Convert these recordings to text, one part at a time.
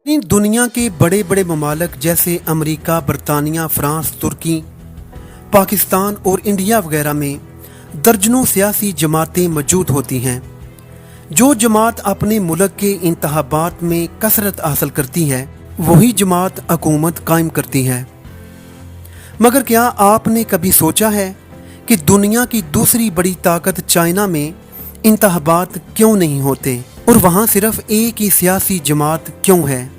इन दुनिया के बड़े बड़े ममालिक जैसे अमेरिका, बरतानिया, फ्रांस, तुर्की, पाकिस्तान और इंडिया वगैरह में दर्जनों सियासी जमातें मौजूद होती हैं। जो जमात अपने मुल्क के इंतखाबात में कसरत हासिल करती है वही जमात हुकूमत कायम करती है। मगर क्या आपने कभी सोचा है कि दुनिया की दूसरी बड़ी ताकत चाइना में इंतखाबात क्यों नहीं होते और वहाँ सिर्फ एक ही सियासी जमात क्यों है?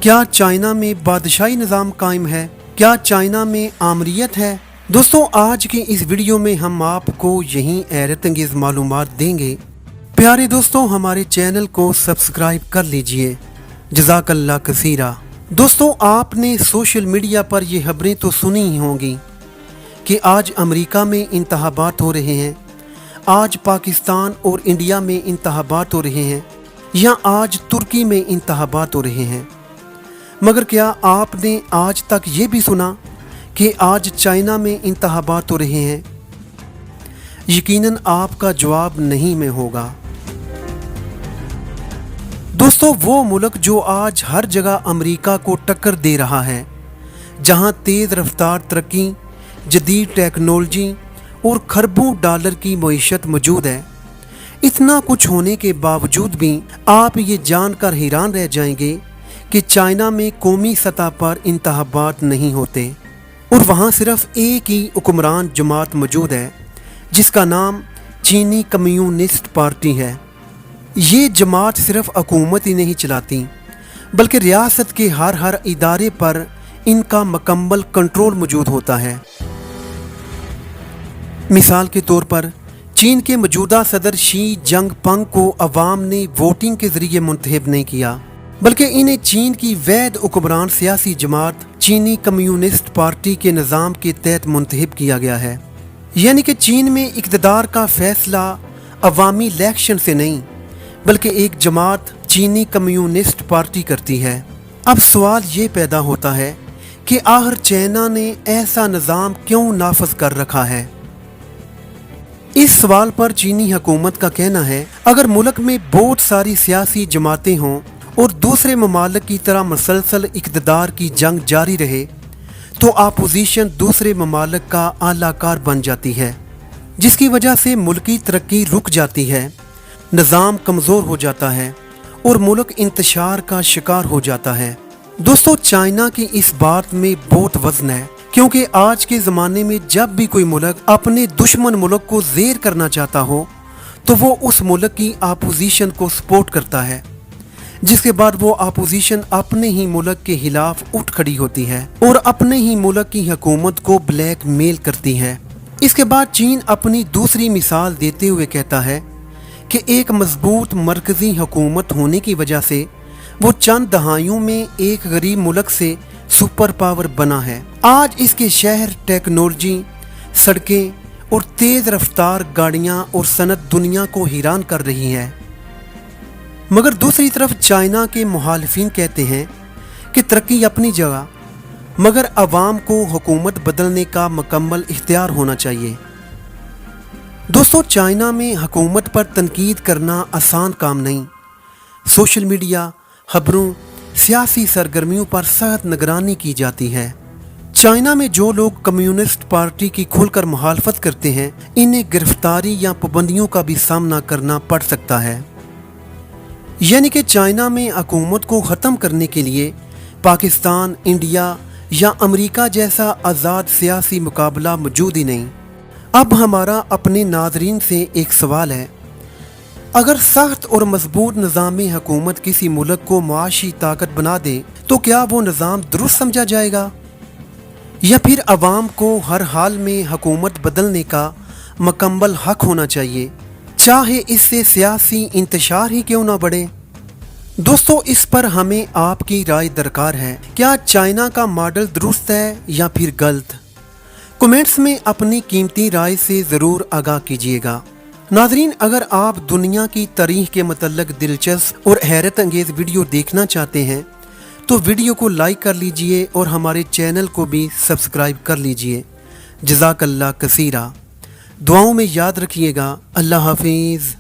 क्या चाइना में बादशाही निज़ाम कायम है? क्या चाइना में आमरीत है? दोस्तों, आज के इस वीडियो में हम आपको यही हैरत अंगेज़ मालूमात देंगे। प्यारे दोस्तों, हमारे चैनल को सब्सक्राइब कर लीजिए। जज़ाकल्लाह कसीरा। दोस्तों, आपने सोशल मीडिया पर ये खबरें तो सुनी ही होंगी कि आज अमेरिका में इंतखाबात हो रहे हैं, आज पाकिस्तान और इंडिया में इंतखाबात हो रहे हैं, या आज तुर्की में इंतखाबात हो रहे हैं। मगर क्या आपने आज तक ये भी सुना कि आज चाइना में इंतखाबात हो रहे हैं? यकीनन आपका जवाब नहीं में होगा। दोस्तों, वो मुल्क जो आज हर जगह अमेरिका को टक्कर दे रहा है, जहां तेज़ रफ्तार तरक्की, जदीद टेक्नोलॉजी और खरबों डॉलर की मईशत मौजूद है, इतना कुछ होने के बावजूद भी आप ये जानकर हैरान रह जाएंगे कि चाइना में कौमी सतह पर इंतखाबात नहीं होते और वहाँ सिर्फ एक ही हुक्मरान जमात मौजूद है जिसका नाम चीनी कम्युनिस्ट पार्टी है। ये जमात सिर्फ हुकूमत ही नहीं चलाती बल्कि रियासत के हर इदारे पर इनका मुकम्मल कंट्रोल मौजूद होता है। मिसाल के तौर पर चीन के मौजूदा सदर शी जिनपिंग को अवाम ने वोटिंग के जरिए मुंतखब नहीं किया, बल्कि इन्हें चीन की वैध हुक्मरान सियासी जमात चीनी कम्युनिस्ट पार्टी के निज़ाम के तहत मुंतखब किया गया है। यानी कि चीन में इक़्तिदार का फैसला अवामी इलेक्शन से नहीं बल्कि एक जमात चीनी कम्युनिस्ट पार्टी करती है। अब सवाल ये पैदा होता है कि आखिर चाइना ने ऐसा निज़ाम क्यों नाफज कर रखा है? इस सवाल पर चीनी हुकूमत का कहना है, अगर मुल्क में बहुत सारी सियासी जमातें हों और दूसरे ममालिक की तरह मुसलसल इक़्तिदार की जंग जारी रहे तो अपोजिशन दूसरे ममालिक का आलाकार बन जाती है, जिसकी वजह से मुल्की तरक्की रुक जाती है, निज़ाम कमज़ोर हो जाता है और मुल्क इंतशार का शिकार हो जाता है। दोस्तों, चाइना की इस बात में बहुत वज़न है, क्योंकि आज के ज़माने में जब भी कोई मुल्क अपने दुश्मन मुल्क को ज़ेर करना चाहता हो तो वो उस मुल्क की अपोजिशन को सपोर्ट करता है, जिसके बाद वो अपोजिशन अपने ही मुल्क के खिलाफ उठ खड़ी होती है और अपने ही मुल्क की हुकूमत को ब्लैक मेल करती है। इसके बाद चीन अपनी दूसरी मिसाल देते हुए कहता है कि एक मजबूत मरकजी हुकूमत होने की वजह से वो चंद दहाइयों में एक गरीब मुल्क से सुपर पावर बना है। आज इसके शहर, टेक्नोलॉजी, सड़कें और तेज़ रफ्तार गाड़ियाँ और सनत दुनिया को हैरान कर रही है। मगर दूसरी तरफ चाइना के मुखालिफिन कहते हैं कि तरक्की अपनी जगह, मगर अवाम को हुकूमत बदलने का मुकम्मल इख्तियार होना चाहिए। दोस्तों, चाइना में हुकूमत पर तनकीद करना आसान काम नहीं। सोशल मीडिया, खबरों, सियासी सरगर्मियों पर सख्त निगरानी की जाती है। चाइना में जो लोग कम्युनिस्ट पार्टी की खुलकर मुखालफत करते हैं, इन्हें गिरफ्तारी या पाबंदियों का भी सामना करना पड़ सकता है। यानी कि चाइना में हुकूमत को ख़त्म करने के लिए पाकिस्तान, इंडिया या अमेरिका जैसा आज़ाद सियासी मुकाबला मौजूद ही नहीं। अब हमारा अपने नाज़रीन से एक सवाल है, अगर सख्त और मजबूत निज़ामी हुकूमत किसी मुल्क को मुआशी ताकत बना दे तो क्या वो निज़ाम दुरुस्त समझा जाएगा, या फिर अवाम को हर हाल में हुकूमत बदलने का मुकम्मल हक होना चाहिए, चाहे इससे सियासी इंतशार ही क्यों ना बढ़े? दोस्तों, इस पर हमें आपकी राय दरकार है। क्या चाइना का मॉडल दुरुस्त है या फिर गलत? कमेंट्स में अपनी कीमती राय से ज़रूर आगाह कीजिएगा। नाज़रीन, अगर आप दुनिया की तारीख़ के मतलब दिलचस्प और हैरत अंगेज़ वीडियो देखना चाहते हैं तो वीडियो को लाइक कर लीजिए और हमारे चैनल को भी सब्सक्राइब कर लीजिए। जज़ाकल्लाह कसीरा। दुआओं में याद रखिएगा। अल्लाह हाफिज़।